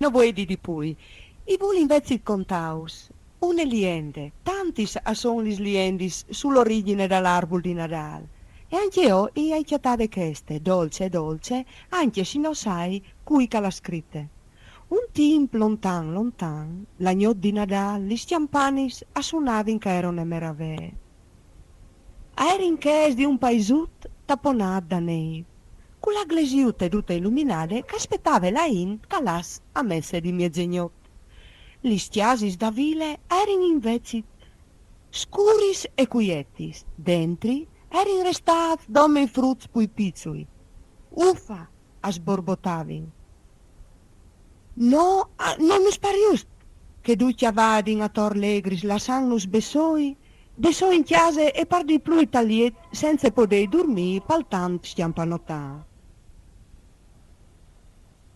No vuoi di poi. I voli invece contaus. Une liende, tantis a son lis liendis sull'origine dall'arbol di Nadal. E anche io i hai chiatate queste, dolce, dolce, anche se non sai cui che l'ha scritte. Un tempo lontan, lontan, l'agnot di Nadal, gli stiampanis a suonavin che erano meraviglie. Erin ches di un paesut taponat da neve, con la glesiute tutta illuminate che aspettava la in calas a messe di mie geniot. Gli stiasis da vile erin invece scuris e quietis, dentri erin restat domme fruts pui pizzui. Uffa, a sborbottavin. No, non us pariust, che ducia vadin a tor legris, lasannus besoi, besoi in chiase e par di più italiet, senza poter dormire, paltant stiampanotà.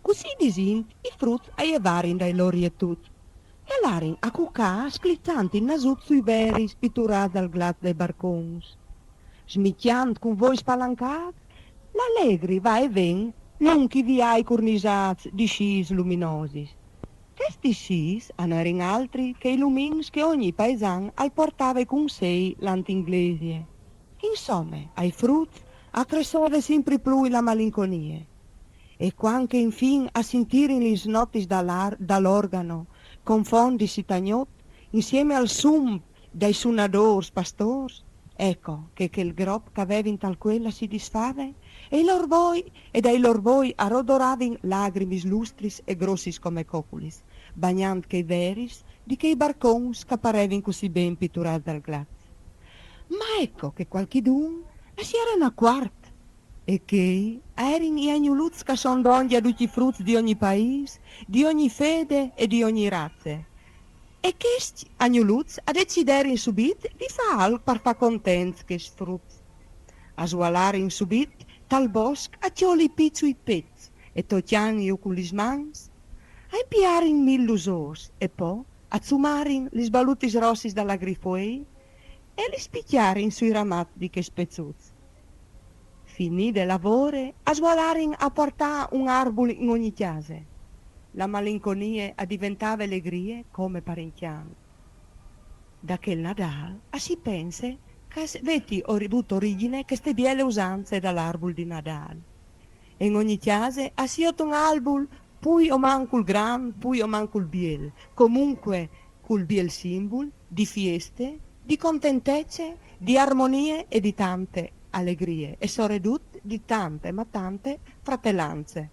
Così disint, i frutti aiavarin dai lorietut, e l'arin a cucà sglizzanti in nasut sui veri spitturati dal glat dei barcons. Smicchiant con voi spalancat, l'allegri va e ven, non chi vi hai cornisats di scis luminosis. Questi scis erano altri che i lumins che ogni paesan al portava con sé l'antinglesie. Insomma, ai frutti accresceva sempre più la malinconia. E quanche infin a sentire gli snotis dall'organo, confondisi tagnot, insieme al sum dei suonadors pastors, ecco che il grob che aveva in tal quella si disfave, e dai lor voi arrodoravin lagrimis lustris e grossis come coculis, bagnant che i veris, di che i barcons che apparevin così ben pitturati dal glat. Ma ecco che qualchidun si erano acquart e che erin i agnuluz che son d'ogni a tutti i frutti di ogni paese, di ogni fede e di ogni razza. E questi agnuluz a deciderin subit di far per fa contents che frutti. A suolarin subit tal bosc a cioli pizzui pezz e tocian io con lis mans, a piarin millusos e po a zumarin lis balutis rossis dalla grifoei e li spicchiarin sui ramati che spezzuz. Finì de lavoro, a suolarin a portare un arbolo in ogni casa. La malinconia a diventava allegria come parenchiano. Da quel Nadal a si pensa che veti ho avuto origine che ste biele usanze dall'arbol di Nadal. E in ogni casa ha siot un albul, poi o manco il gran, poi o manco il biel, comunque col biel simbol di fieste, di contentezze, di armonie e di tante allegrie, e soredut di tante, ma tante fratellanze.